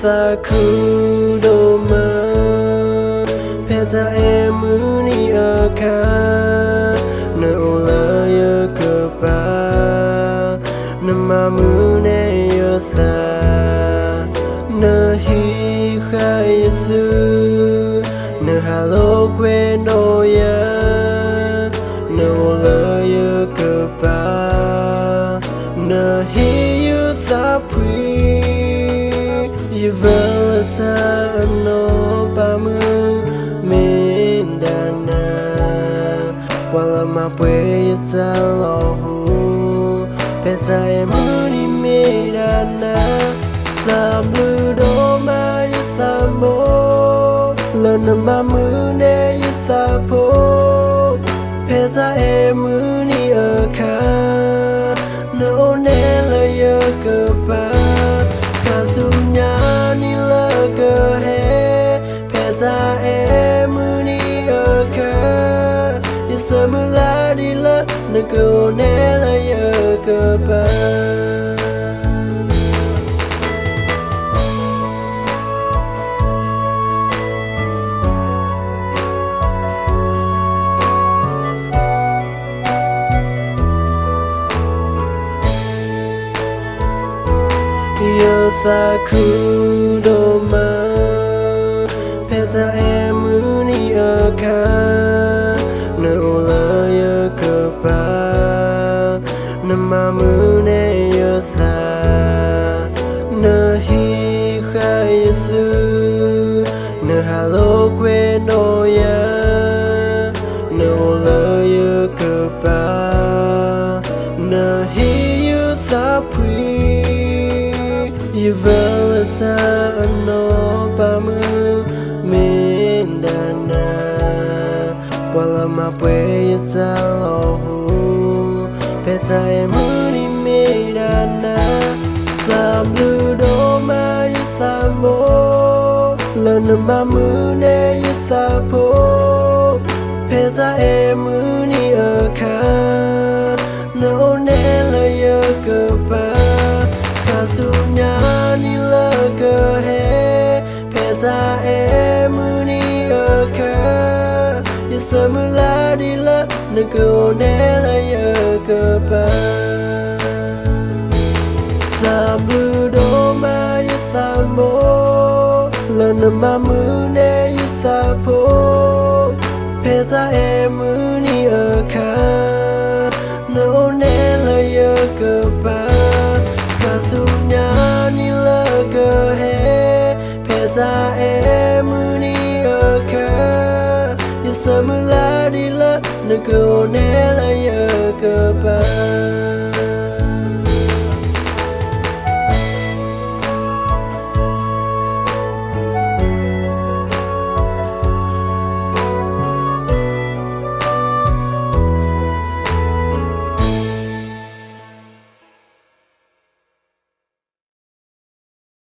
ta khu đồ mơ pe ta em ni ở ca nợ lời ở cơ ba nợ mà mưa này ở ta nợ hi khai sư nợ hello quên đôi nợ lời ở cơ ba nợ hi yêu ta quý yêu vợ ta nó ba mươi mình đàn qua là mà quê ta lo hu pe ta em đi mê đàn ta blue đô mà yêu ta bố lần mà mưa ne yêu ta bố pe ta em đi ở ca nô ne lời ở cơ ba ca su nhà ni lơ cơ he pe ta em đi ở ca yêu sơ mưa lá đi lơ nô cơ ne lời ở cơ ba yêu ta khu đồ mơ pe ta em ni ở ca nợ lời ở cơ ba nợ mà mưa này ở ta nợ hi khai sư nợ hello quên đôi nợ lời ở cơ ba nợ hi yêu ta quý yêu vợ ta nó ba mươi mình đàn qua là mà quê ta lo hu pe ta em đi mê đàn ta blue đô mà yêu ta bố lần ba mươi ne yêu ta bố pe ta em đi ở ca nô ne lời ở cơ ba su nhà ni lơ cơ he pe ta em ni ở ca yêu sơ mưa lá đi lơ nơ cơ ne lời ở cơ ba ta blue đô mà yêu ta bố lần mà mưa ne yêu ta bố pe ta em ni ở ca nô ne lời ở cơ ba su nhà ni lơ cơ he pe ta em ni ở ca yêu sơ mưa lá đi lơ nơ cơ ne lời ở cơ ba